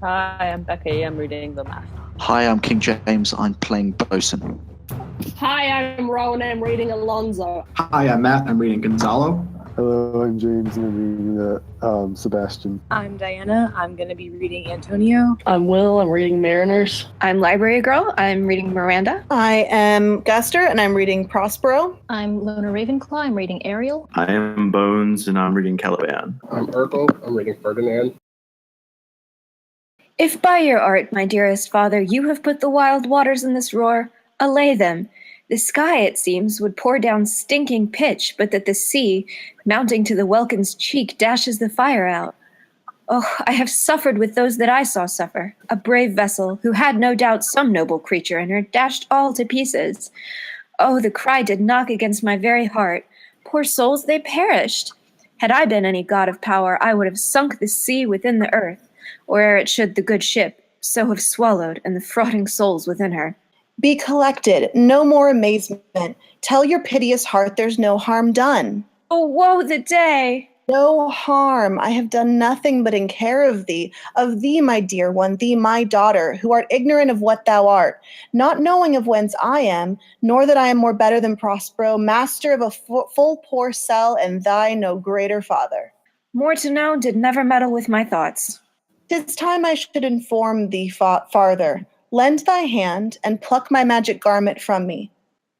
Hi, I'm Becky. I'm reading The Mask. Hi, I'm King James. I'm playing Bosun. Hi, I'm Rowan. I'm reading Alonzo. Hi, I'm Matt. I'm reading Gonzalo. Hello, I'm James, and I'm reading Sebastian. I'm Diana. I'm going to be reading Antonio. I'm Will. I'm reading Mariners. I'm Library Girl. I'm reading Miranda. I am Guster, and I'm reading Prospero. I'm Luna Ravenclaw. I'm reading Ariel. I am Bones, and I'm reading Caliban. I'm Urkel. I'm reading Ferdinand. If by your art, my dearest father, you have put the wild waters in this roar, allay them. The sky, it seems, would pour down stinking pitch, but that the sea, mounting to the welkin's cheek, dashes the fire out. Oh, I have suffered with those that I saw suffer. A brave vessel, who had no doubt some noble creature in her, dashed all to pieces. Oh, the cry did knock against my very heart. Poor souls, they perished. Had I been any god of power, I would have sunk the sea within the earth, or ere it should the good ship so have swallowed, and the frauding souls within her. Be collected, no more amazement. Tell your piteous heart there's no harm done. Oh, woe the day! No harm. I have done nothing but in care of thee, my dear one, thee, my daughter, who art ignorant of what thou art, not knowing of whence I am, nor that I am more better than Prospero, master of a full poor cell, and thy no greater father. More to know did never meddle with my thoughts. 'Tis time I should inform thee farther. Lend thy hand, and pluck my magic garment from me.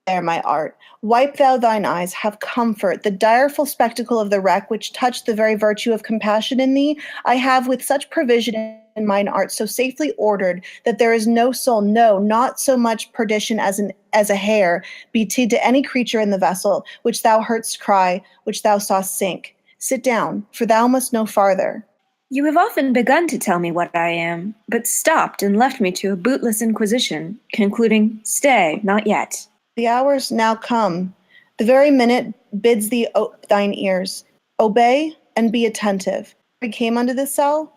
There, my art, wipe thou thine eyes, have comfort. The direful spectacle of the wreck, which touched the very virtue of compassion in thee, I have with such provision in mine art so safely ordered, that there is no soul, no, not so much perdition as a hair, be to any creature in the vessel, which thou heardst cry, which thou sawst sink. Sit down, for thou must know farther. You have often begun to tell me what I am, but stopped and left me to a bootless inquisition, concluding, stay, not yet. The hour's now come. The very minute bids thee thine ears. Obey and be attentive. We came unto this cell.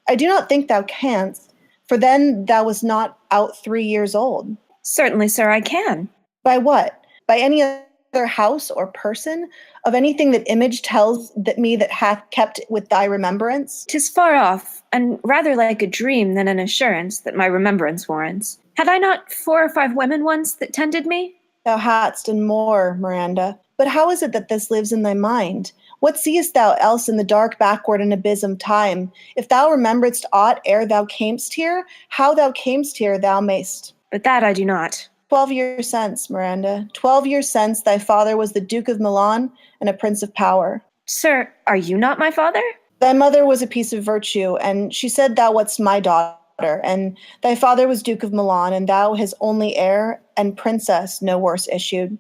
I do not think thou canst, for then thou wast not out 3 years old. Certainly, sir, I can. By what? By any other house or person? Of anything that image tells that hath kept with thy remembrance? 'Tis far off, and rather like a dream than an assurance that my remembrance warrants. Had I not 4 or 5 women once that tended me? Thou hadst, and more, Miranda. But how is it that this lives in thy mind? What seest thou else in the dark backward and abyss of time? If thou rememberedst aught ere thou camest here, how thou camest here thou mayst. But that I do not. 12 years since, Miranda. 12 years since thy father was the Duke of Milan and a prince of power. Sir, are you not my father? Thy mother was a piece of virtue, and she said thou wast my daughter, and thy father was Duke of Milan, and thou his only heir, and princess no worse issued.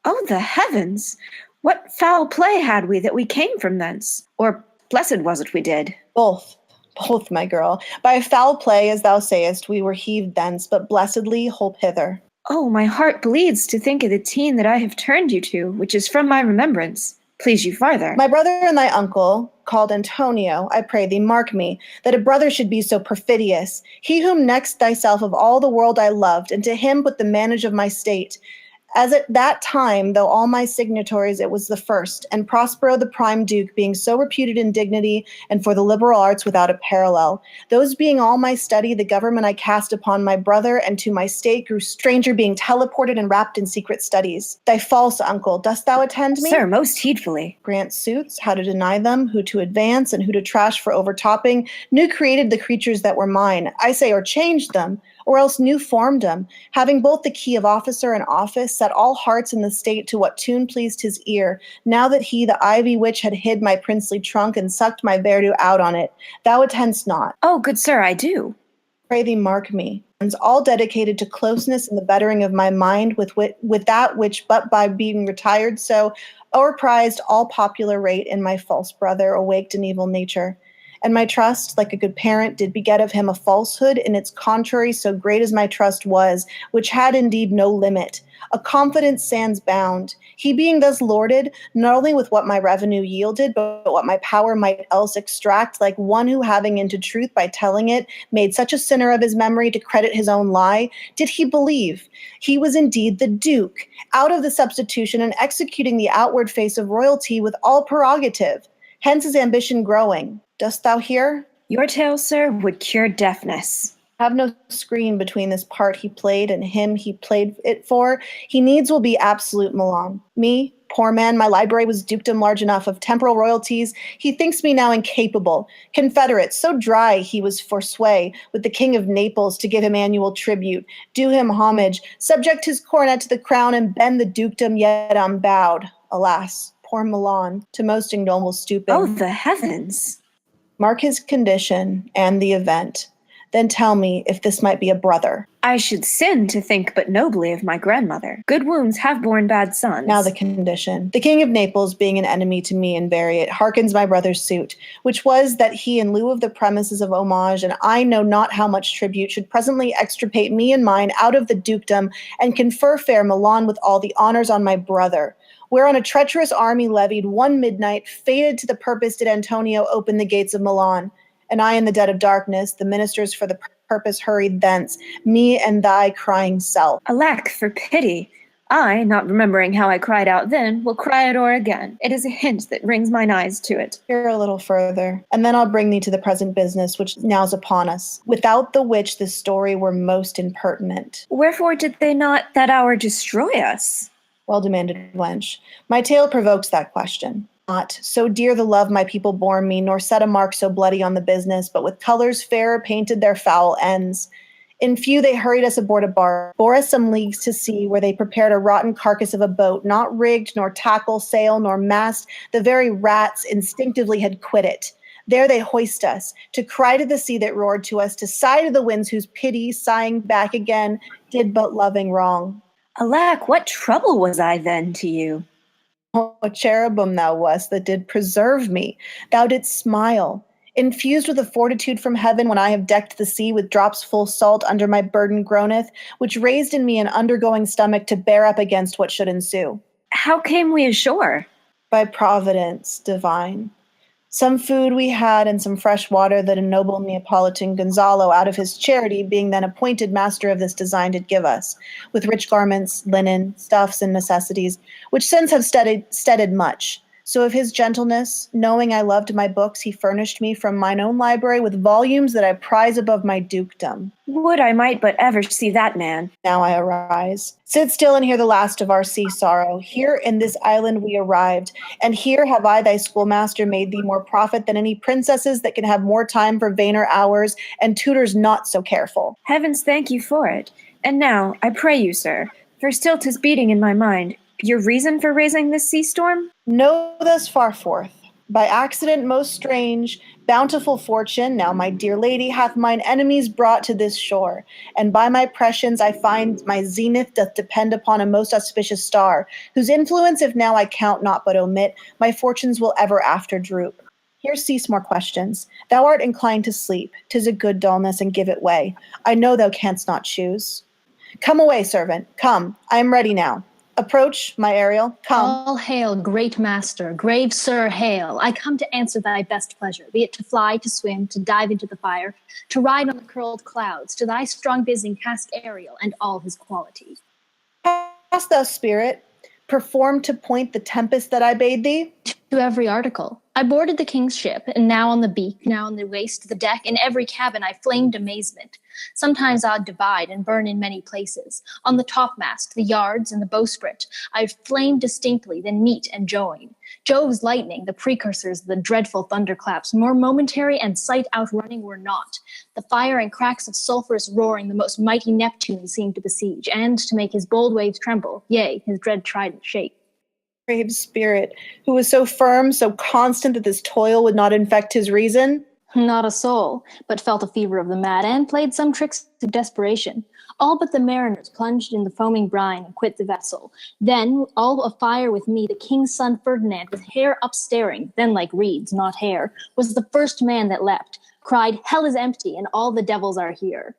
Oh, the heavens! What foul play had we that we came from thence? Or blessed was it we did? Both, my girl. By foul play, as thou sayest, we were heaved thence, but blessedly holp hither. Oh, my heart bleeds to think of the teen that I have turned you to, which is from my remembrance. Please you farther. My brother and thy uncle, called Antonio, I pray thee, mark me, that a brother should be so perfidious. He whom next thyself of all the world I loved, and to him put the manage of my state. As at that time, though all my signatories it was the first, and Prospero the prime duke being so reputed in dignity, and for the liberal arts without a parallel. Those being all my study, the government I cast upon my brother, and to my state grew stranger, being teleported and wrapped in secret studies. Thy false uncle, dost thou attend me? Sir, most heedfully. Grant suits, how to deny them, who to advance, and who to trash for overtopping, new created the creatures that were mine, I say, or changed them, or else new formed them, having both the key of officer and office, set all hearts in the state to what tune pleased his ear, now that he, the ivy witch, had hid my princely trunk, and sucked my verdu out on it. Thou attendst not. Oh, good sir, I do. Pray thee mark me, and all dedicated to closeness and the bettering of my mind with that which but by being retired so o'erprized all popular rate in my false brother, awaked in evil nature. And my trust, like a good parent, did beget of him a falsehood in its contrary, so great as my trust was, which had indeed no limit, a confidence sans bound. He being thus lorded, not only with what my revenue yielded, but what my power might else extract, like one who having into truth by telling it, made such a sinner of his memory to credit his own lie, did he believe he was indeed the Duke, out of the substitution and executing the outward face of royalty with all prerogative. Hence his ambition growing. Dost thou hear? Your tale, sir, would cure deafness. Have no screen between this part he played and him he played it for. He needs will be absolute Milan. Me, poor man, my library was dukedom large enough of temporal royalties. He thinks me now incapable. Confederate, so dry he was for sway, with the king of Naples to give him annual tribute, do him homage, subject his coronet to the crown and bend the dukedom, yet unbowed. Alas, poor Milan, to most ignoble stooping. Oh, the heavens! Mark his condition and the event. Then tell me if this might be a brother. I should sin to think but nobly of my grandmother. Good wounds have borne bad sons. Now the condition. The king of Naples, being an enemy to me and Variate, hearkens my brother's suit, which was that he, in lieu of the premises of homage, and I know not how much tribute, should presently extirpate me and mine out of the dukedom, and confer fair Milan with all the honors on my brother. Whereon a treacherous army levied one midnight, fated to the purpose did Antonio open the gates of Milan. And I in the dead of darkness, the ministers for the purpose hurried thence, me and thy crying self. Alack, for pity! I, not remembering how I cried out then, will cry it o'er again. It is a hint that brings mine eyes to it. Hear a little further, and then I'll bring thee to the present business which now's upon us, without the which this story were most impertinent. Wherefore did they not that hour destroy us? Well demanded, wench. My tale provokes that question. Not so dear the love my people bore me, nor set a mark so bloody on the business, but with colors fairer painted their foul ends. In few they hurried us aboard a bark, bore us some leagues to sea, where they prepared a rotten carcass of a boat, not rigged, nor tackle, sail, nor mast. The very rats instinctively had quit it. There they hoist us, to cry to the sea that roared to us, to sigh to the winds whose pity, sighing back again, did but loving wrong. Alack, what trouble was I then to you? A cherubim thou wast that did preserve me. Thou didst smile, infused with a fortitude from heaven when I have decked the sea with drops full salt under my burden groaneth, which raised in me an undergoing stomach to bear up against what should ensue. How came we ashore? By providence divine. Some food we had and some fresh water that a noble Neapolitan Gonzalo, out of his charity, being then appointed master of this design, did give us, with rich garments, linen, stuffs, and necessities, which since have steaded much. So of his gentleness, knowing I loved my books, he furnished me from mine own library with volumes that I prize above my dukedom. Would I might but ever see that man. Now I arise. Sit still and hear the last of our sea sorrow. Here in this island we arrived, and here have I, thy schoolmaster, made thee more profit than any princesses that can have more time for vainer hours, and tutors not so careful. Heavens thank you for it. And now, I pray you, sir, for still 'tis beating in my mind, your reason for raising this sea storm? Know thus far forth, by accident most strange, bountiful fortune, now my dear lady, hath mine enemies brought to this shore, and by my prescience I find my zenith doth depend upon a most auspicious star, whose influence if now I count not but omit, my fortunes will ever after droop. Here cease more questions. Thou art inclined to sleep, 'tis a good dullness, and give it way. I know thou canst not choose. Come away, servant, come, I am ready now. Approach, my Ariel, come. All hail, great master, grave sir, hail. I come to answer thy best pleasure, be it to fly, to swim, to dive into the fire, to ride on the curled clouds, to thy strong bidding cast Ariel and all his qualities. Hast thou spirit, perform to point the tempest that I bade thee? To every article. I boarded the king's ship, and now on the beak, now on the waist, the deck, in every cabin I flamed amazement. Sometimes I'd divide and burn in many places. On the topmast, the yards, and the bowsprit, I'd flame distinctly, then meet and join. Jove's lightning, the precursors of the dreadful thunderclaps, more momentary and sight outrunning were not. The fire and cracks of sulphurous roaring the most mighty Neptune seemed to besiege, and to make his bold waves tremble, yea, his dread trident shake. Brave spirit, who was so firm, so constant that this toil would not infect his reason? Not a soul, but felt a fever of the mad, and played some tricks of desperation. All but the mariners plunged in the foaming brine and quit the vessel. Then, all afire with me, the king's son Ferdinand, with hair upstaring, then like reeds, not hair, was the first man that leapt, cried, "Hell is empty, and all the devils are here."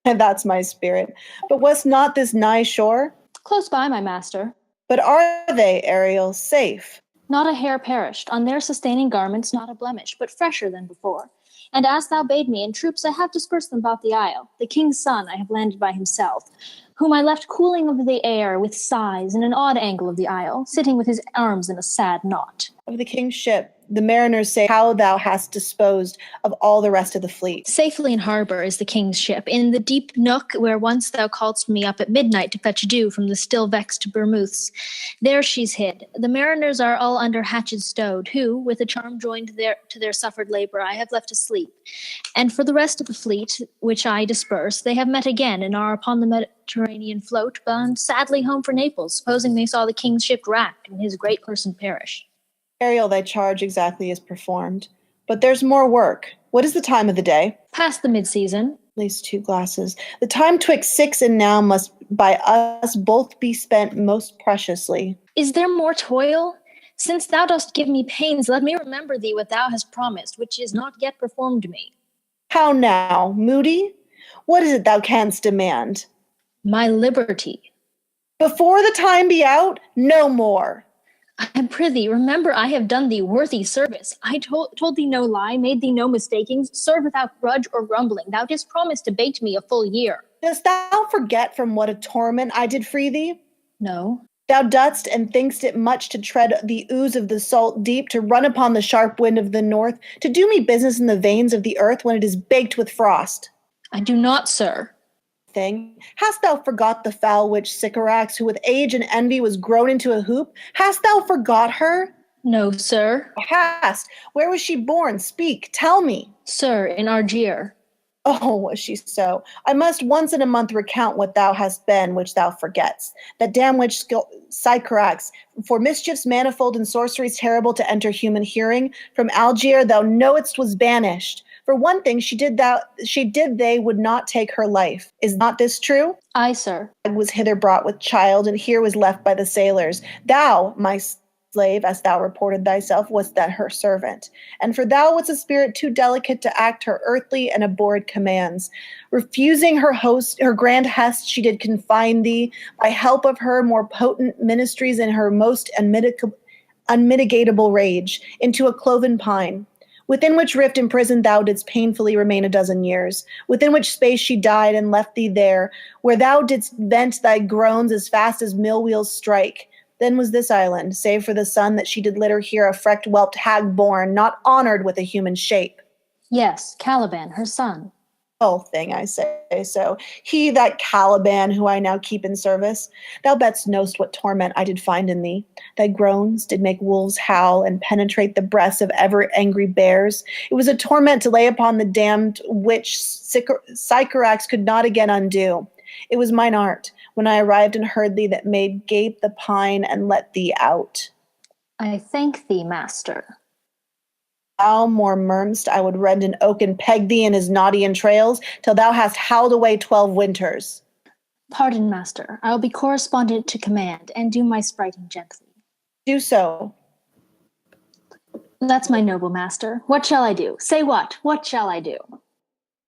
And that's my spirit. But was not this nigh shore? Close by, my master. But are they, Ariel, safe? Not a hair perished, on their sustaining garments not a blemish, but fresher than before. And as thou bade me, in troops I have dispersed them about the isle. The king's son I have landed by himself. whom I left cooling of the air with sighs in an odd angle of the isle, sitting with his arms in a sad knot. Of the king's ship, the mariners say how thou hast disposed of all the rest of the fleet. Safely in harbor is the king's ship, in the deep nook where once thou calledst me up at midnight to fetch dew from the still vexed Bermuths. There she's hid. The mariners are all under hatches stowed, who, with a charm joined to their suffered labor, I have left asleep. And for the rest of the fleet, which I disperse, they have met again, and are upon the Mediterranean float, bound sadly home for Naples, supposing they saw the king's ship wracked and his great person perish. Ariel, thy charge exactly is performed. But there's more work. What is the time of the day? Past the mid-season. At least 2 glasses. The time twixt 6 and now must by us both be spent most preciously. Is there more toil? Since thou dost give me pains, let me remember thee what thou hast promised, which is not yet performed me. How now, moody? What is it thou canst demand? My liberty. Before the time be out, no more. I prithee, remember I have done thee worthy service. I told thee no lie, made thee no mistakings, served without grudge or grumbling. Thou didst promise to bait me a full year. Dost thou forget from what a torment I did free thee? No. Thou dost and thinkst it much to tread the ooze of the salt deep, to run upon the sharp wind of the north, to do me business in the veins of the earth when it is baked with frost. I do not, sir. Thing. Hast thou forgot the foul witch Sycorax, who with age and envy was grown into a hoop? Hast thou forgot her? No, sir. Hast. Where was she born? Speak, tell me. Sir, in Argier. Oh, was she so? I must once in a month recount what thou hast been, which thou forgetst. That damn witch Sycorax, for mischiefs manifold and sorceries terrible to enter human hearing, from Algier thou knowest was banished. For one thing, she did they would not take her life. Is not this true? Aye, sir. I was hither brought with child, and here was left by the sailors. Thou, my slave, as thou reported thyself, wast that her servant. And for thou wast a spirit too delicate to act her earthly and abhorred commands. Refusing her grand hest, she did confine thee, by help of her more potent ministries in her most unmitigatable rage, into a cloven pine. Within which rift imprisoned thou didst painfully remain a dozen years, within which space she died and left thee there, where thou didst vent thy groans as fast as mill wheels strike. Then was this island, save for the son that she did litter here, a frecked whelped hag born, not honored with a human shape. Yes, Caliban, her son. Oh, thing, I say so. He, that Caliban, who I now keep in service. Thou best knowst what torment I did find in thee. Thy groans did make wolves howl and penetrate the breasts of ever angry bears. It was a torment to lay upon the damned which Sycorax could not again undo. It was mine art, when I arrived and heard thee, that made gape the pine and let thee out. I thank thee, master. Thou more murmst, I would rend an oak and peg thee in his knotty entrails, till thou hast howled away 12 winters. Pardon, master. I will be correspondent to command, and do my spriting gently. Do so. That's my noble master. What shall I do? Say what? What shall I do?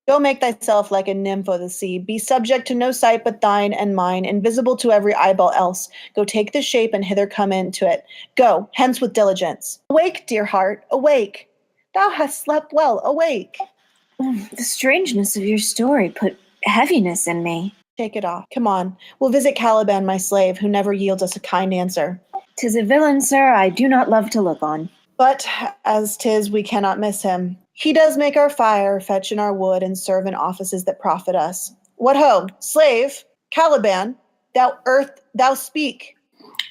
Go make thyself like a nymph o' the sea. Be subject to no sight but thine and mine, invisible to every eyeball else. Go take the shape and hither come into it. Go, hence with diligence. Awake, dear heart, awake. Thou hast slept well, awake. The strangeness of your story put heaviness in me. Shake it off. Come on. We'll visit Caliban, my slave, who never yields us a kind answer. 'Tis a villain, sir, I do not love to look on. But, as 'tis, we cannot miss him. He does make our fire, fetch in our wood, and serve in offices that profit us. What ho, slave, Caliban, thou speak.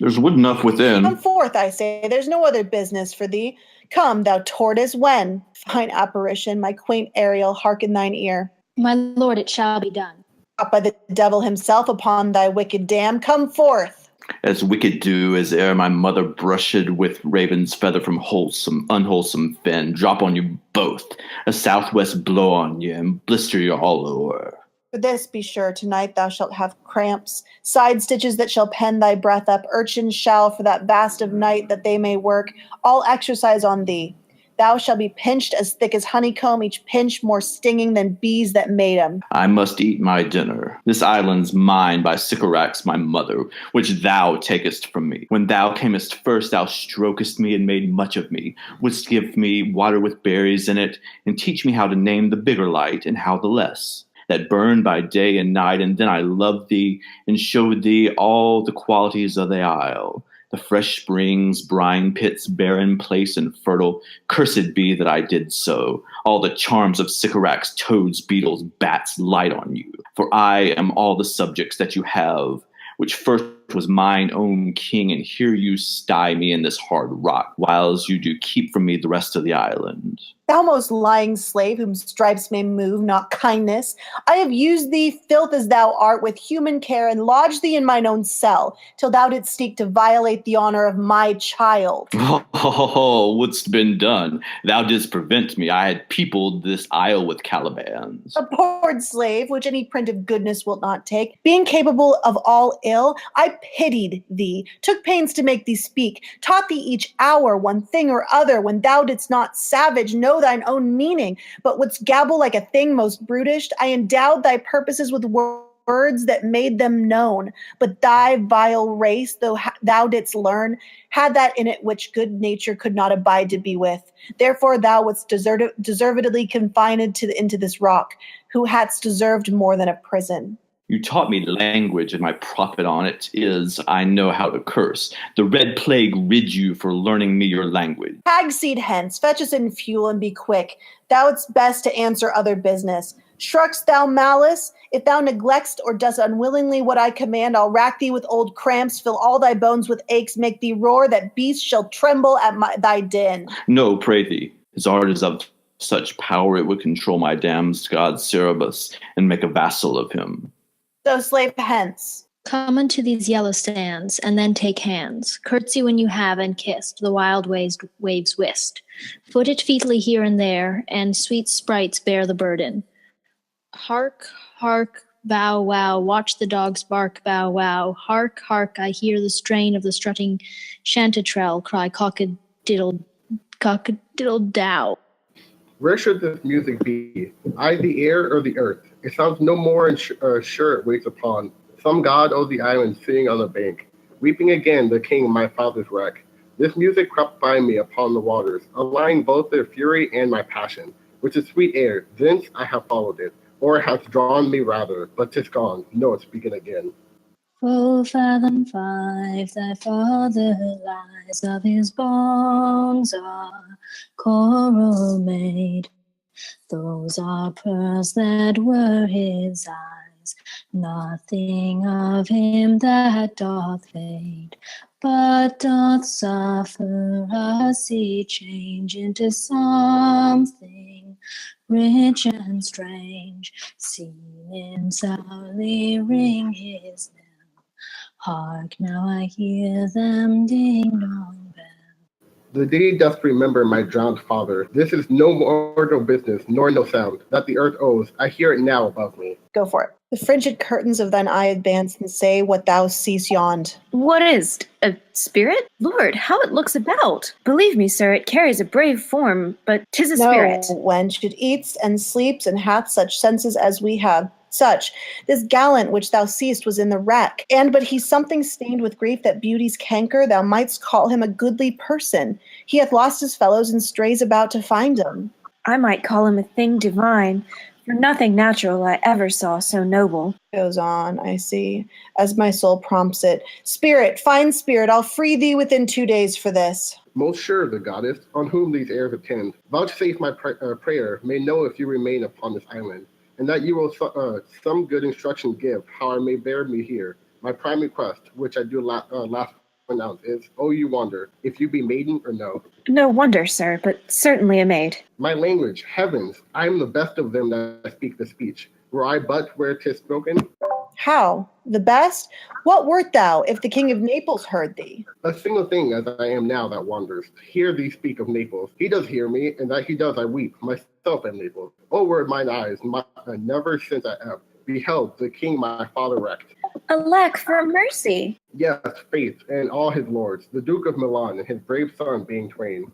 There's wood enough within. Come forth, I say, there's no other business for thee. Come, thou tortoise, when? Fine apparition, my quaint Ariel, hearken thine ear. My lord, it shall be done. Up by the devil himself upon thy wicked dam, come forth. As wicked do as ere my mother brushed with raven's feather from wholesome, unwholesome fen, drop on you both, a southwest blow on you, and blister you all o'er. For this, be sure, tonight thou shalt have cramps, side stitches that shall pen thy breath up, urchins shall, for that vast of night that they may work, all exercise on thee. Thou shalt be pinched as thick as honeycomb, each pinch more stinging than bees that made 'em. I must eat my dinner. This island's mine by Sycorax my mother, which thou takest from me. When thou camest first, thou strokest me and made much of me, wouldst give me water with berries in it, and teach me how to name the bigger light and how the less. that burn by day and night, and then I loved thee and showed thee all the qualities of the isle. The fresh springs, brine pits, barren place, and fertile. Cursed be that I did so. All the charms of sycorax, toads, beetles, bats light on you. For I am all the subjects that you have, which first was mine own king, and here you sty me in this hard rock, whiles you do keep from me the rest of the island. Thou most lying slave, whom stripes may move, not kindness, I have used thee, filth as thou art, with human care, and lodged thee in mine own cell, till thou didst seek to violate the honor of my child. Oh, what's been done? Thou didst prevent me. I had peopled this isle with Calibans. Abhorred slave, which any print of goodness wilt not take, being capable of all ill, I pitied thee, took pains to make thee speak, taught thee each hour one thing or other, when thou didst not savage know thine own meaning, but wouldst gabble like a thing most brutish. I endowed thy purposes with words that made them known, but thy vile race, though thou didst learn, had that in it which good nature could not abide to be with. Therefore thou wast deservedly confined into this rock, who hadst deserved more than a prison. You taught me language, and my profit on it is I know how to curse. The red plague rid you for learning me your language. Hag seed hence, fetch us in fuel, and be quick. Thou it's best to answer other business. Shruck'st thou malice? If thou neglect'st or dost unwillingly what I command, I'll rack thee with old cramps, fill all thy bones with aches, make thee roar that beasts shall tremble at thy din. No, pray thee. His art is of such power it would control my damned god Cerberus and make a vassal of him. So slave hence. Come unto these yellow sands, and then take hands. Curtsy when you have, and kissed the wild waves whist. Foot it featly here and there, and sweet sprites bear the burden. Hark, hark, bow wow, watch the dogs bark, bow wow. Hark, hark, I hear the strain of the strutting chanticleer cry cock-a-diddle dow. Where should this music be? I the air or the earth? It sounds no more sure it waits upon some god of the island sitting on the bank, weeping again the king my father's wreck. This music crept by me upon the waters, allying both their fury and my passion, which is sweet air. Thence I have followed it, or it hath drawn me rather, but 'tis gone. No, it's begin again. Full fathom 5, thy father lies, of his bones are coral made. Those are pearls that were his eyes, nothing of him that doth fade, but doth suffer a sea change into something rich and strange. See him sourly ring his knell. Hark, now I hear them ding-dong bell. The deed doth remember my drowned father. This is no mortal business, nor no sound, that the earth owes. I hear it now above me. Go for it. The fringed curtains of thine eye advance, and say what thou seest yond. What is't? A spirit? Lord, how it looks about! Believe me, sir, it carries a brave form, but 'tis a spirit. No, wench, it eats and sleeps, and hath such senses as we have. Such, this gallant which thou seest was in the wreck, and but he's something stained with grief that beauty's canker, thou mightst call him a goodly person. He hath lost his fellows, and strays about to find them. I might call him a thing divine, for nothing natural I ever saw so noble. Goes on, I see, as my soul prompts it. Spirit, fine spirit, I'll free thee within 2 days for this. Most sure the goddess, on whom these airs attend, vouchsafe my prayer, may know if you remain upon this island, and that you will some good instruction give, how I may bear me here. My prime request, which I do last pronounce, is, oh, you wonder, if you be maiden or no. No wonder, sir, but certainly a maid. My language, heavens, I am the best of them that speak the speech. Were I but where 'tis spoken? How? The best? What wert thou, if the king of Naples heard thee? A single thing as I am now that wanders. Hear thee speak of Naples. He does hear me, and that he does I weep, myself at Naples. Oh, were mine eyes, never since I have beheld the king my father wrecked. Alack, for mercy! Yes, faith, and all his lords, the Duke of Milan and his brave son being twain.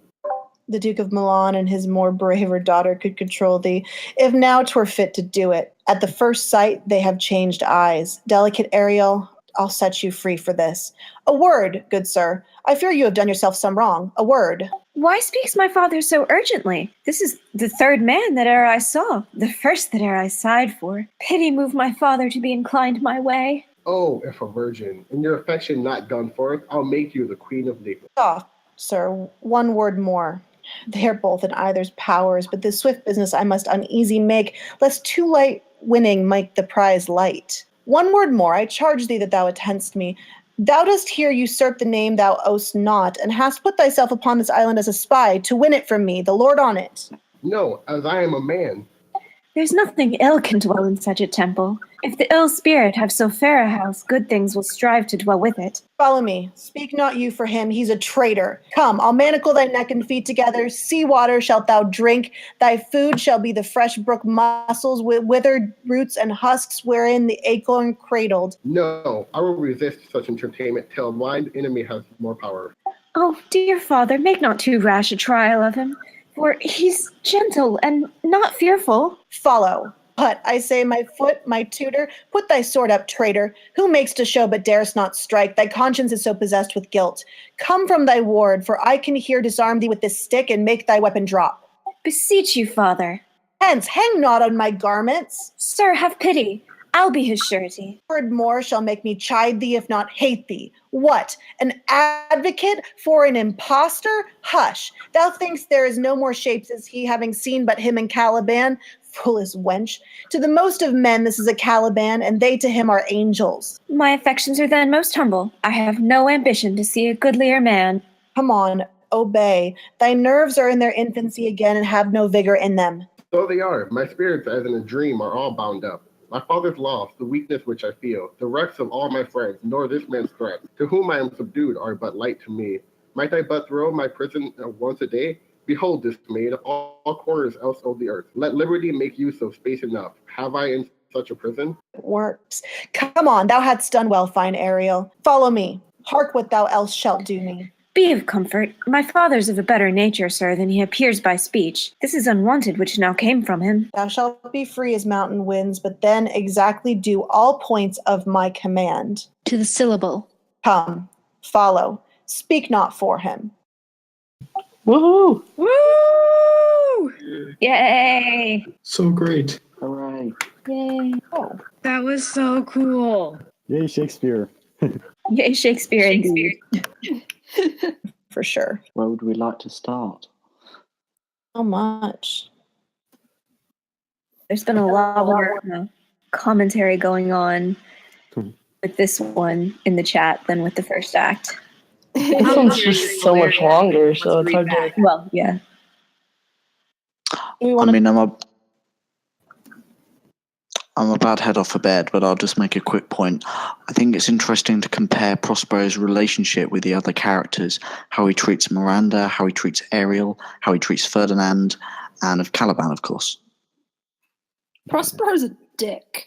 The Duke of Milan and his more braver daughter could control thee, if now 'twere fit to do it. At the first sight they have changed eyes. Delicate Ariel, I'll set you free for this. A word, good sir. I fear you have done yourself some wrong. A word. Why speaks my father so urgently? This is the third man that e'er I saw, the first that e'er I sighed for. Pity move my father to be inclined my way. Oh, if a virgin, in your affection not gone forth, I'll make you the queen of Naples. Soft, sir, one word more. They are both in either's powers, but this swift business I must uneasy make, lest too light winning make the prize light. One word more, I charge thee that thou attend'st me. Thou dost here usurp the name thou owest not, and hast put thyself upon this island as a spy, to win it from me, the lord on it. No, as I am a man. There's nothing ill can dwell in such a temple. If the ill spirit have so fair a house, good things will strive to dwell with it. Follow me. Speak not you for him, he's a traitor. Come, I'll manacle thy neck and feet together. Sea water shalt thou drink. Thy food shall be the fresh brook mussels with withered roots and husks wherein the acorn cradled. No, I will resist such entertainment till a blind enemy has more power. Oh, dear father, make not too rash a trial of him, for he's gentle and not fearful. Follow. But I say, my foot, my tutor, put thy sword up, traitor. Who makes to show but darest not strike? Thy conscience is so possessed with guilt. Come from thy ward, for I can here disarm thee with this stick and make thy weapon drop. Beseech you, father. Hence, hang not on my garments. Sir, have pity. I'll be his surety. Word more shall make me chide thee, if not hate thee. What? An advocate for an impostor? Hush. Thou thinkst there is no more shapes as he, having seen but him and Caliban? Foolish wench. To the most of men this is a Caliban, and they to him are angels. My affections are then most humble. I have no ambition to see a goodlier man. Come on, obey. Thy nerves are in their infancy again and have no vigor in them. So they are. My spirits, as in a dream, are all bound up. My father's loss, the weakness which I feel, the wrecks of all my friends, nor this man's threats, to whom I am subdued, are but light to me. Might I but throw my prison once a day? Behold, dismayed, all corners else of the earth. Let liberty make use of space enough. Have I in such a prison? Works. Come on, thou hadst done well, fine Ariel. Follow me. Hark what thou else shalt do me. Be of comfort. My father's of a better nature, sir, than he appears by speech. This is unwonted which now came from him. Thou shalt be free as mountain winds, but then exactly do all points of my command. To the syllable. Come, follow. Speak not for him. Woohoo! Woo! Yay! So great. Hooray. Yay! That was so cool. Yay, Shakespeare. Yay, Shakespeare, indeed. For sure. Where would we like to start? So much. There's been a lot more commentary going on with this one in the chat than with the first act. This one's just so much longer, so it's hard to. Well, yeah. I'm about to head off for bed, but I'll just make a quick point. I think it's interesting to compare Prospero's relationship with the other characters, how he treats Miranda, how he treats Ariel, how he treats Ferdinand, and of Caliban, of course. Prospero's a dick.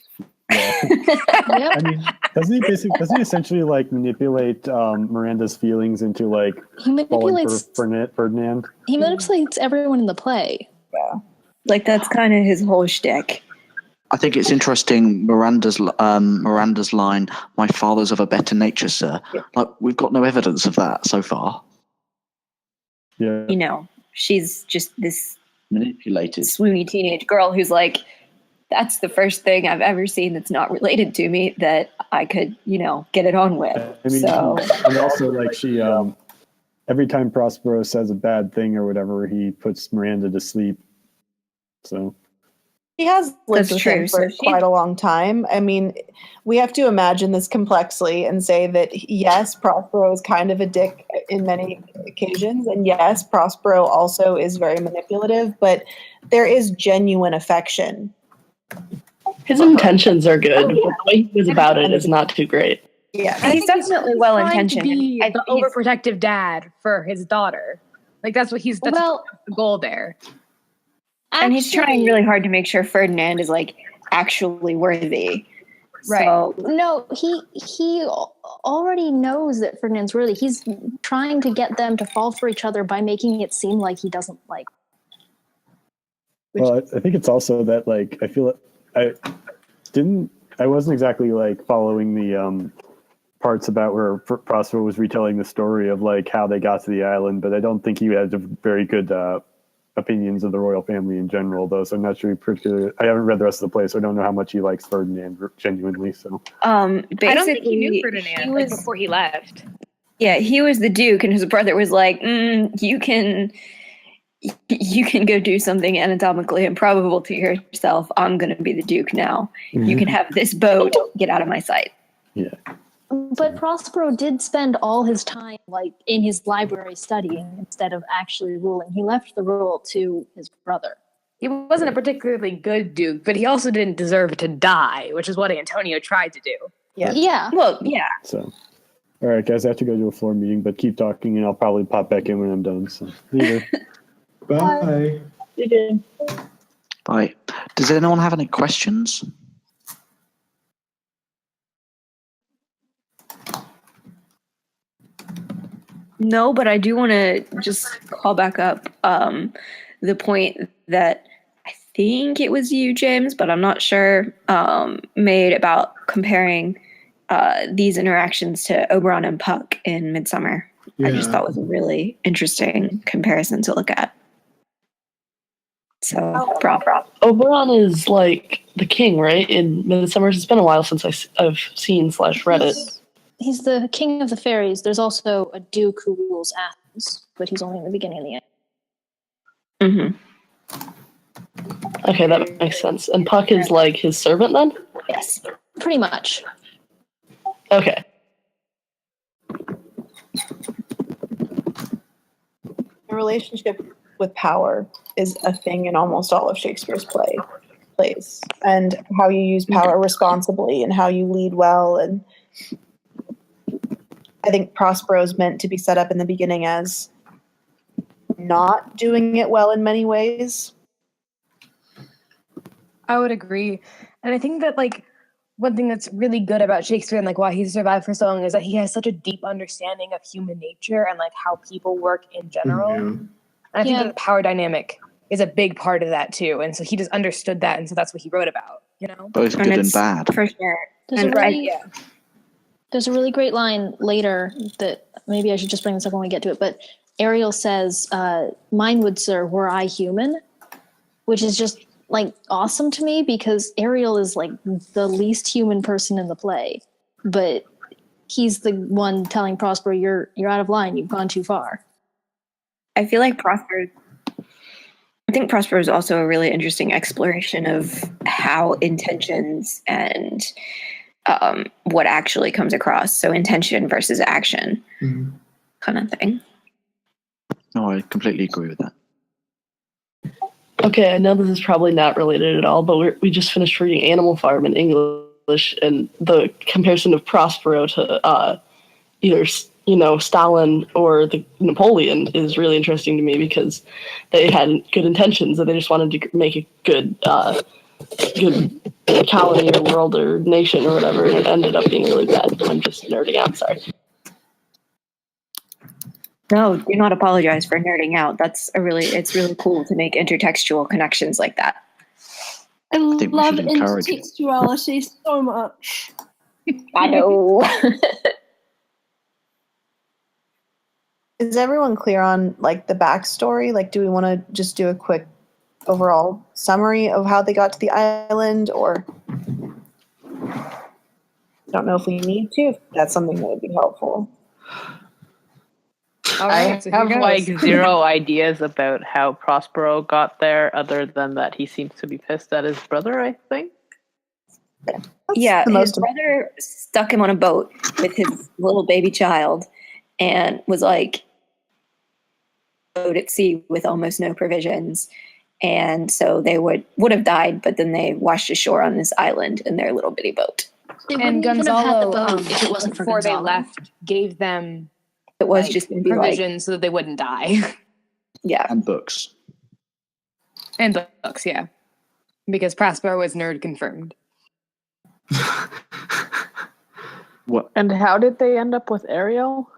Yeah. I mean, doesn't he essentially like manipulate Miranda's feelings into like He manipulates Ferdinand? He manipulates everyone in the play. Yeah. Like that's kind of his whole shtick. I think it's interesting Miranda's line, "My father's of a better nature, sir." Like we've got no evidence of that so far. Yeah. You know, she's just this Manipulated. swoony teenage girl who's like, that's the first thing I've ever seen that's not related to me that I could, get it on with. I mean, so. and also like she, every time Prospero says a bad thing or whatever, he puts Miranda to sleep. So. He has lived That's with true. him for So quite a long time. I mean, we have to imagine this complexly and say that, yes, Prospero is kind of a dick in many occasions. And yes, Prospero also is very manipulative, but there is genuine affection. His intentions are good, but the way he goes about it is not too great. Yeah, He's definitely well intentioned. To be the overprotective dad for his daughter. Like that's that's the goal there. And he's trying really hard to make sure Ferdinand is like actually worthy. Right. So, no, he already knows that Ferdinand's worthy. He's trying to get them to fall for each other by making it seem like he doesn't like. Well, I think it's also that like I feel I wasn't exactly like following the parts about where Prospero was retelling the story of like how they got to the island, but I don't think he had very good opinions of the royal family in general, though. So I'm not sure he particularly. I haven't read the rest of the play, so I don't know how much he likes Ferdinand genuinely. So basically, I don't think he knew Ferdinand before he left. Yeah, he was the Duke, and his brother was like, "You can go do something anatomically improbable to yourself. I'm going to be the Duke now. You can have this boat. Get out of my sight." Yeah. But Prospero did spend all his time like in his library studying instead of actually ruling. He left the rule to his brother. He wasn't a particularly good Duke, but he also didn't deserve to die, which is what Antonio tried to do. Yeah. Well, yeah. So, all right, guys, I have to go to a floor meeting, but keep talking, and I'll probably pop back in when I'm done. So, later. Bye. Bye. Does anyone have any questions? No, but I do want to just call back up the point that I think it was you, James, but I'm not sure, made about comparing these interactions to Oberon and Puck in Midsummer. I just thought was a really interesting comparison to look at. So, prop. Oberon is like the king, right? In Midsummer, it's been a while since I've seen / read it. He's the king of the fairies. There's also a duke who rules Athens, but he's only in the beginning and the end. Mm-hmm. Okay, that makes sense. And Puck is like his servant then? Yes, pretty much. Okay. The relationship with power is a thing in almost all of Shakespeare's plays, and how you use power responsibly and how you lead well. And I think Prospero's meant to be set up in the beginning as not doing it well in many ways. I would agree. And I think that like one thing that's really good about Shakespeare and like why he's survived for so long is that he has such a deep understanding of human nature and like how people work in general. And I think that the power dynamic is a big part of that too. And so he just understood that, and so that's what he wrote about, you know? Both good and bad. For sure. There's a really great line later that maybe I should just bring this up when we get to it, but Ariel says, "Mine would, sir, were I human," which is just like awesome to me because Ariel is like the least human person in the play, but he's the one telling Prospero, you're out of line, you've gone too far. I feel like Prospero is also a really interesting exploration of how intentions and what actually comes across. So intention versus action kind of thing. No, I completely agree with that. Okay, I know this is probably not related at all, but we just finished reading Animal Farm in English, and the comparison of Prospero to either Stalin or the Napoleon is really interesting to me because they had good intentions and they just wanted to make a good colony or world or nation or whatever, and it ended up being really bad. I'm just nerding out. Sorry. No, do not apologize for nerding out. It's really cool to make intertextual connections like that. I think we love should encourage it. intertextuality so much. I know. Is everyone clear on like the backstory? Like, do we want to just do a quick overall summary of how they got to the island, or I don't know if we need to. If that's something that would be helpful. I have like zero ideas about how Prospero got there, other than that he seems to be pissed at his brother, I think. Yeah, his brother stuck him on a boat with his little baby child and was like out at sea with almost no provisions. And so they would have died, but then they washed ashore on this island in their little bitty boat. And Gonzalo, if it wasn't for before they Gonzalo. left, gave them it was just gonna be provisions so that they wouldn't die. Yeah. And books. And books, yeah. Because Prospero was nerd confirmed. What? And how did they end up with Ariel?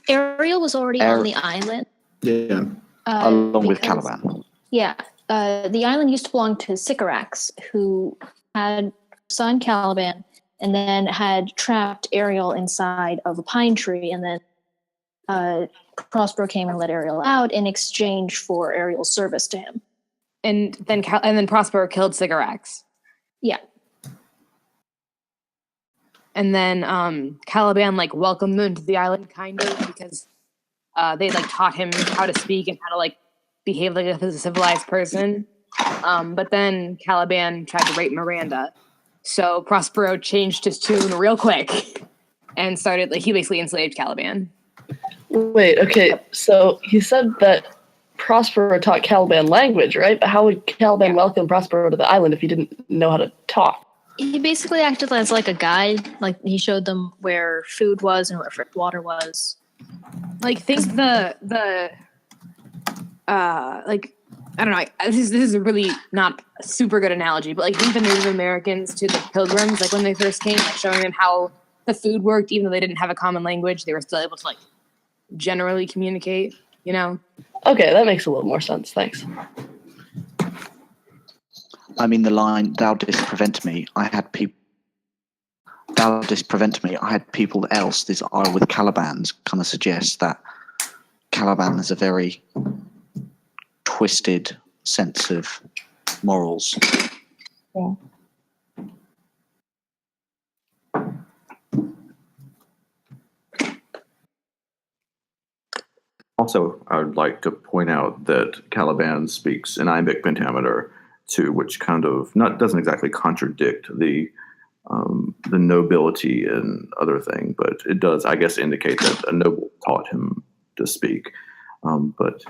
Ariel was already on the island. Yeah. Along with Caliban. Yeah. The island used to belong to Sycorax, who had son Caliban, and then had trapped Ariel inside of a pine tree, and then Prospero came and let Ariel out in exchange for Ariel's service to him. And then Prospero killed Sycorax. Yeah. And then Caliban like welcomed them to the island, kind of, because they like taught him how to speak and how to like behave like a civilized person. But then Caliban tried to rape Miranda, so Prospero changed his tune real quick and started like he basically enslaved Caliban. Wait, okay, so he said that Prospero taught Caliban language, right? But how would Caliban welcome Prospero to the island if he didn't know how to talk? He basically acted as like a guide. Like he showed them where food was and where fresh water was. Like think the like I don't know. This is a really not a super good analogy, but like think the Native Americans to the Pilgrims, like when they first came, like showing them how the food worked, even though they didn't have a common language, they were still able to like generally communicate. You know? Okay, that makes a little more sense. Thanks. I mean, the line "Thou didst prevent me." I had people. Thou didst prevent me. I had people else. This "I" with Caliban's kind of suggests that Caliban has a very twisted sense of morals. Yeah. Also, I would like to point out that Caliban speaks an iambic pentameter too, which kind of doesn't exactly contradict the nobility and other thing, but it does, I guess, indicate that a noble taught him to speak. But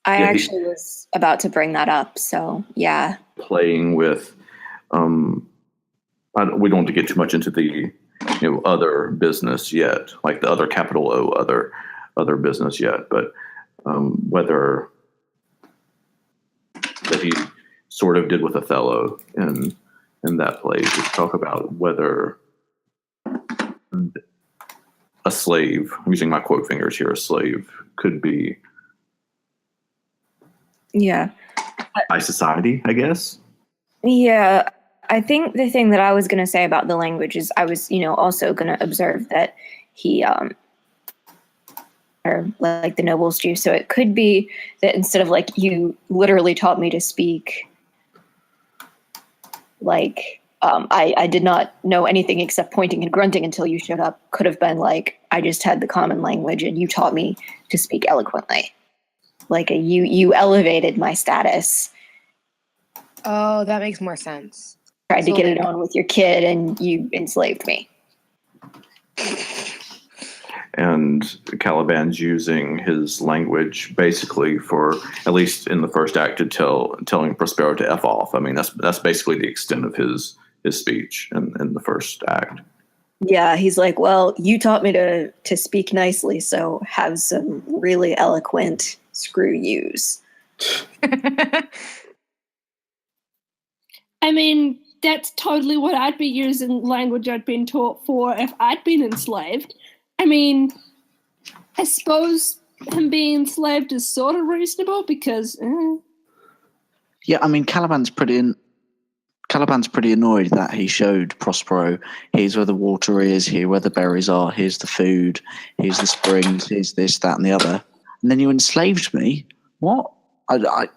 I actually was about to bring that up, so yeah. Playing with, we don't want to get too much into the other business yet, like the other capital O other business yet, but whether that he sort of did with Othello in that play, to talk about whether a slave, I'm using my quote fingers here, a slave could be high society, I guess. Yeah, I think the thing that I was going to say about the language is I was, also going to observe that he, or like the nobles do. So it could be that instead of like, you literally taught me to speak, like, I did not know anything except pointing and grunting until you showed up, could have been like, I just had the common language and you taught me to speak eloquently. Like you elevated my status. Oh, that makes more sense. Tried to get it on with your kid and you enslaved me. And Caliban's using his language basically for, at least in the first act, to telling Prospero to F off. I mean, that's basically the extent of his speech in the first act. Yeah, he's like, well, you taught me to speak nicely, so have some really eloquent screw yous. I mean, that's totally what I'd be using language I'd been taught for if I'd been enslaved. I mean, I suppose him being enslaved is sort of reasonable because... Yeah, I mean, Caliban's pretty annoyed that he showed Prospero, here's where the water is, here where the berries are, here's the food, here's the springs, here's this, that, and the other. And then you enslaved me? What? I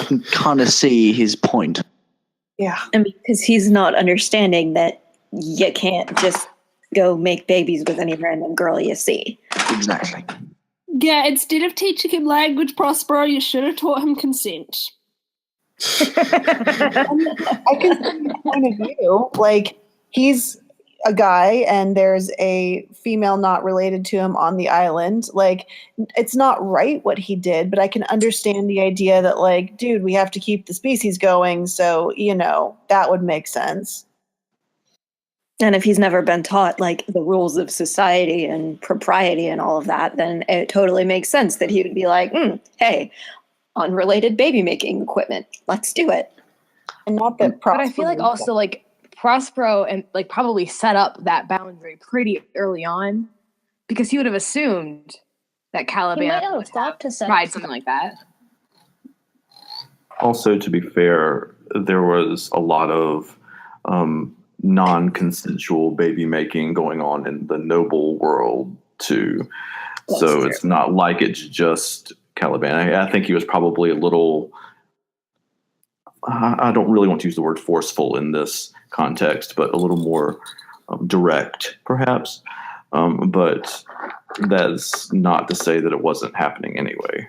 can kind of see his point. Yeah. And because he's not understanding that you can't just go make babies with any random girl you see. Exactly. Yeah, instead of teaching him language, Prospero, you should have taught him consent. I can see your point of view. Like, he's a guy and there's a female not related to him on the island. Like, it's not right what he did, but I can understand the idea that, like, dude, we have to keep the species going, so, that would make sense. And if he's never been taught, like, the rules of society and propriety and all of that, then it totally makes sense that he would be like, hey, unrelated baby making equipment, let's do it. And not that Prospero, but I feel like also like Prospero and like probably set up that boundary pretty early on, because he would have assumed that Caliban might have thought to set tried something like that. Also, to be fair, there was a lot of non-consensual baby making going on in the noble world too. So it's not like it's just Caliban. I think he was probably a little, I don't really want to use the word forceful in this context, but a little more direct, perhaps. But that's not to say that it wasn't happening anyway.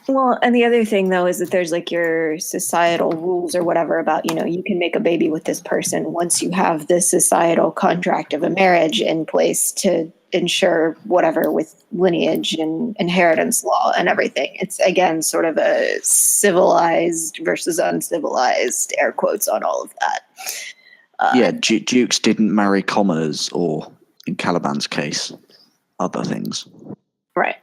Well, and the other thing, though, is that there's like your societal rules or whatever about, you can make a baby with this person once you have this societal contract of a marriage in place to ensure whatever with lineage and inheritance law and everything. It's, again, sort of a civilized versus uncivilized, air quotes on all of that. Dukes didn't marry commoners or, in Caliban's case, other things. Right.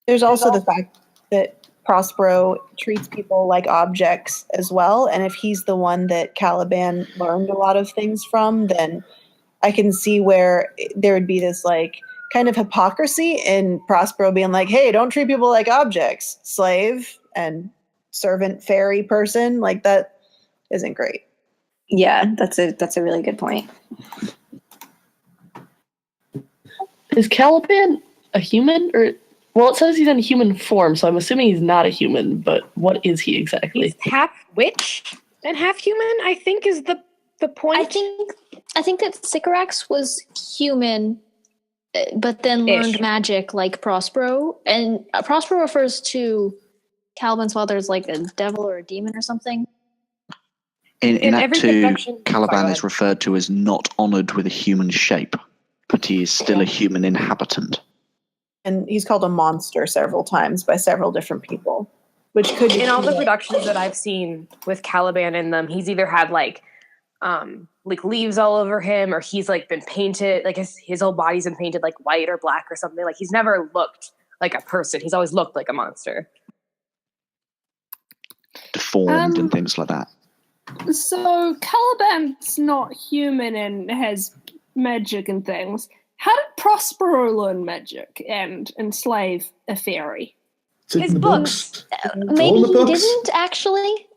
There's also the fact that Prospero treats people like objects as well. And if he's the one that Caliban learned a lot of things from, then I can see where there would be this like kind of hypocrisy in Prospero being like, hey, don't treat people like objects, slave and servant fairy person. Like that isn't great. Yeah, that's a really good point. Is Caliban a human or? Well, it says he's in human form, so I'm assuming he's not a human, but what is he exactly? He's half witch and half human, I think is the point. I think that Sycorax was human, but then learned magic like Prospero. And Prospero refers to Caliban's father as like a devil or a demon or something. In Act 2, Caliban is referred to as not honoured with a human shape, but he is still a human inhabitant. And he's called a monster several times by several different people, which could in all the productions that I've seen with Caliban in them, he's either had like leaves all over him, or he's like been painted, like his whole body's been painted like white or black or something. Like he's never looked like a person. He's always looked like a monster, deformed and things like that. So Caliban's not human and has magic and things. How did Prospero learn magic and enslave a fairy? His books. Maybe he didn't actually.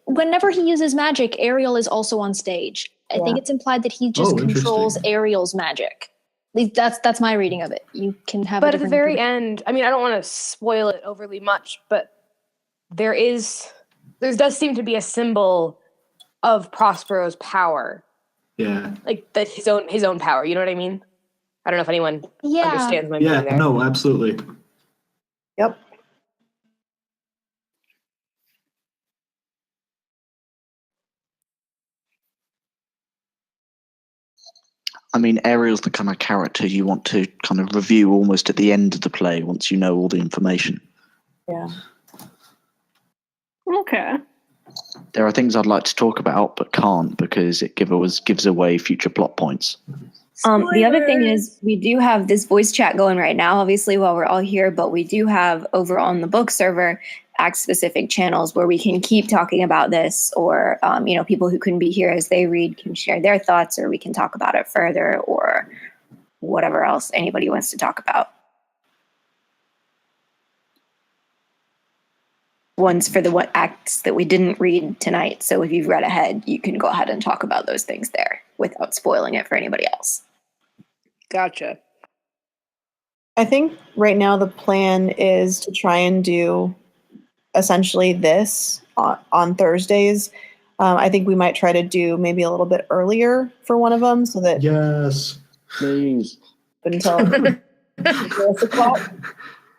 Whenever he uses magic, Ariel is also on stage. I think it's implied that he just controls Ariel's magic. That's my reading of it. You can have. But at the very end, I mean, I don't want to spoil it overly much, but there does seem to be a symbol of Prospero's power. Yeah. Like that his own power, you know what I mean? I don't know if anyone understands my meaning there. No, absolutely. Yep. I mean, Ariel's the kind of character you want to kind of review almost at the end of the play once you know all the information. Yeah. Okay. There are things I'd like to talk about, but can't because it gives away future plot points. The other thing is we do have this voice chat going right now, obviously, while we're all here, but we do have over on the book server act-specific channels where we can keep talking about this, or people who couldn't be here as they read can share their thoughts, or we can talk about it further, or whatever else anybody wants to talk about. Ones for the acts that we didn't read tonight. So if you've read ahead, you can go ahead and talk about those things there without spoiling it for anybody else. Gotcha. I think right now the plan is to try and do essentially this on Thursdays. I think we might try to do maybe a little bit earlier for one of them so that yes, please. Until 6 o'clock.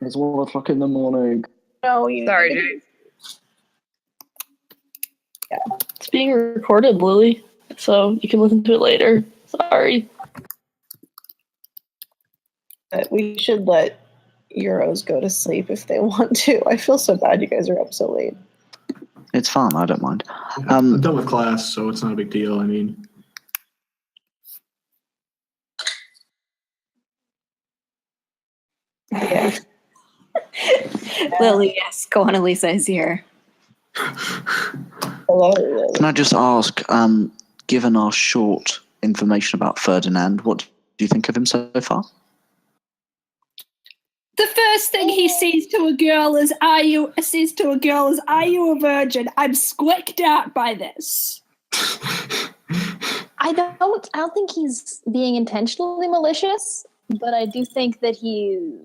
It's 1 o'clock in the morning. No, sorry, dude. Yeah. It's being recorded, Lily, so you can listen to it later. Sorry. But we should let Euros go to sleep if they want to. I feel so bad you guys are up so late. It's fine, I don't mind. I'm done with class, so it's not a big deal. I mean, yeah. Lily, yes, go on, Elisa is here. Hello, Lily. Can I just ask, given our short information about Ferdinand, what do you think of him so far? The first thing he says to a girl is, "Are you a virgin?" I'm squicked out by this. don't think he's being intentionally malicious, but I do think that he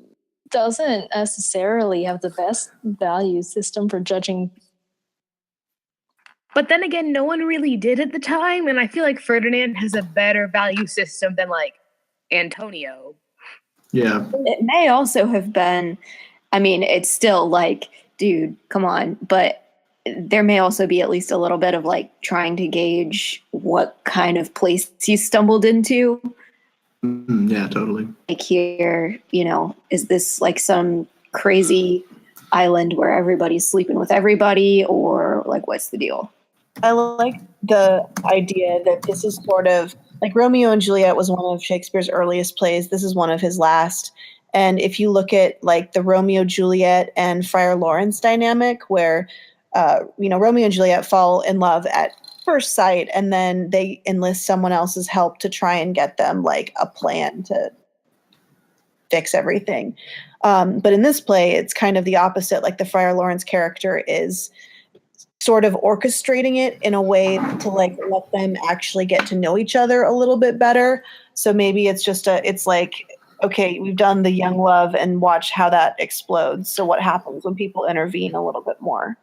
doesn't necessarily have the best value system for judging. But then again, no one really did at the time, and I feel like Ferdinand has a better value system than like Antonio. Yeah. It may also have been, I mean, it's still like, dude, come on, but there may also be at least a little bit of like trying to gauge what kind of place he stumbled into. Yeah, totally. Like here, is this like some crazy island where everybody's sleeping with everybody, or like what's the deal? I like the idea that this is sort of like Romeo and Juliet was one of Shakespeare's earliest plays. This is one of his last. And if you look at like the Romeo, Juliet, and Friar Lawrence dynamic, where Romeo and Juliet fall in love at first sight, and then they enlist someone else's help to try and get them like a plan to fix everything. But in this play, it's kind of the opposite. Like the Friar Lawrence character is sort of orchestrating it in a way to like let them actually get to know each other a little bit better. So maybe it's like, okay, we've done the young love and watch how that explodes. So what happens when people intervene a little bit more?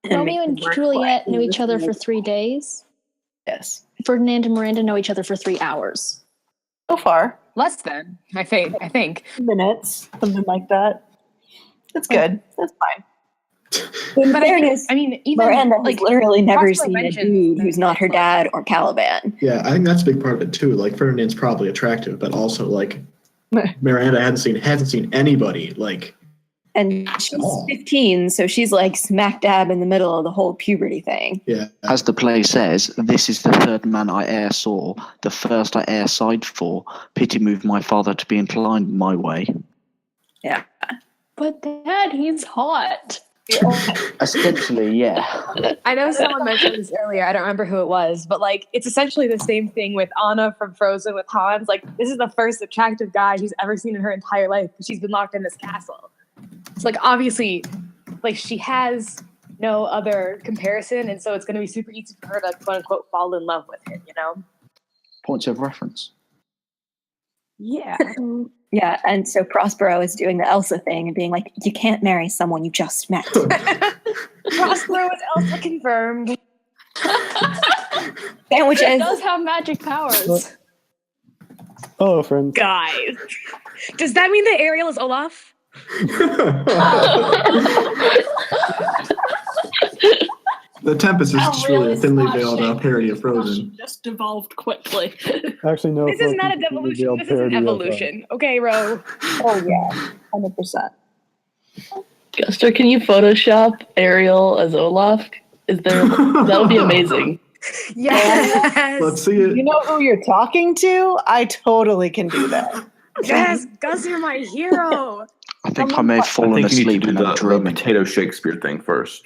Romeo and Juliet knew each other for 3 days. Yes. Ferdinand and Miranda know each other for 3 hours. So far. Less than, I think. Minutes, something like that. That's good. That's fine. In But fairness, even Miranda like has literally never Prospero seen a mentions dude who's not her dad or Caliban. Yeah, I think that's a big part of it too. Like Ferdinand's probably attractive, but also like Miranda hasn't seen anybody like. And she's 15, so she's like smack dab in the middle of the whole puberty thing. Yeah. As the play says, this is the third man I e'er saw, the first I e'er sighed for. Pity moved my father to be inclined my way. Yeah. But Dad, he's hot. Essentially, yeah. I know someone mentioned this earlier. I don't remember who it was, but like it's essentially the same thing with Anna from Frozen with Hans. Like this is the first attractive guy she's ever seen in her entire life, but she's been locked in this castle. It's like obviously, like she has no other comparison, and so it's going to be super easy for her to quote unquote fall in love with him. Points of reference. Yeah. Yeah, and so Prospero is doing the Elsa thing and being like, you can't marry someone you just met. Prospero is Elsa confirmed. Sandwiches. It does have magic powers. Hello, friends. Guys, does that mean that Ariel is Olaf? The Tempest is just really a thinly veiled parody of Frozen. Just devolved quickly. Actually, no. This is not a devolution. This is an evolution. Okay, Ro. Oh yeah, 100%. Guster, can you Photoshop Ariel as Olaf? That would be amazing. Yes. Let's see it. You know who you're talking to? I totally can do that. Yes, Gus, you're my hero. I think I may have fallen I think you need asleep to in do a the dream. potato Shakespeare thing first.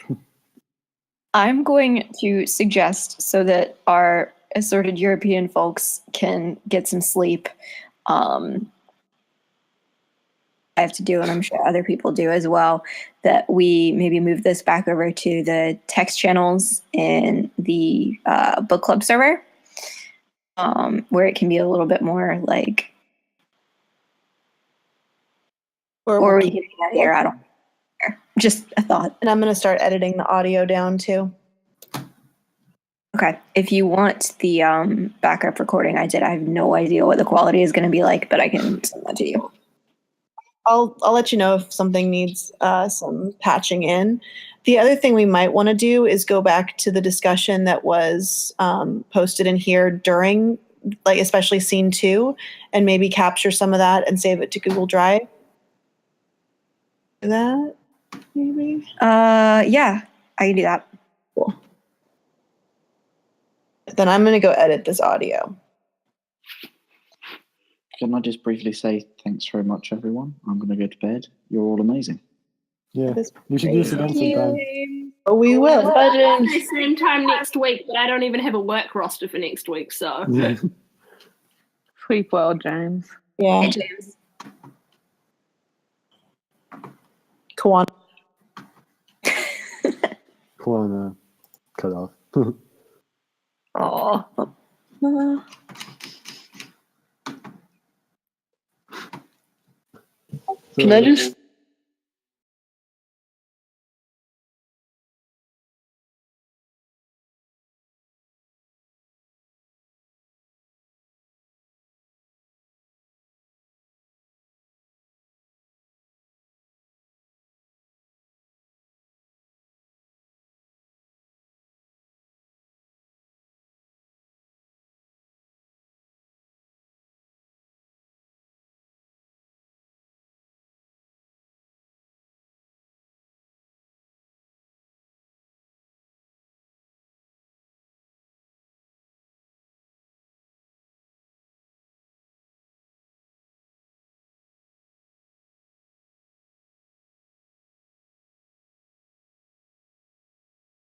I'm going to suggest, so that our assorted European folks can get some sleep, I have to do, and I'm sure other people do as well, that we maybe move this back over to the text channels in the book club server, where it can be a little bit more like, or we can do that here. I don't care. Just a thought. And I'm going to start editing the audio down too. Okay. If you want the backup recording I did, I have no idea what the quality is going to be like, but I can send that to you. I'll let you know if something needs some patching in. The other thing we might want to do is go back to the discussion that was posted in here during, like especially scene 2, and maybe capture some of that and save it to Google Drive. Do that, maybe? Yeah, I can do that. Cool. Then I'm going to go edit this audio. Can I just briefly say thanks very much, everyone? I'm going to go to bed. You're all amazing. Yeah, we should do this again sometime. Oh, we will. Bye, James. Same time next week, but I don't even have a work roster for next week, so. Yeah. Sleep well, James. Yeah. Hey, James. Kawan. Cool on cut off. Oh. Can I just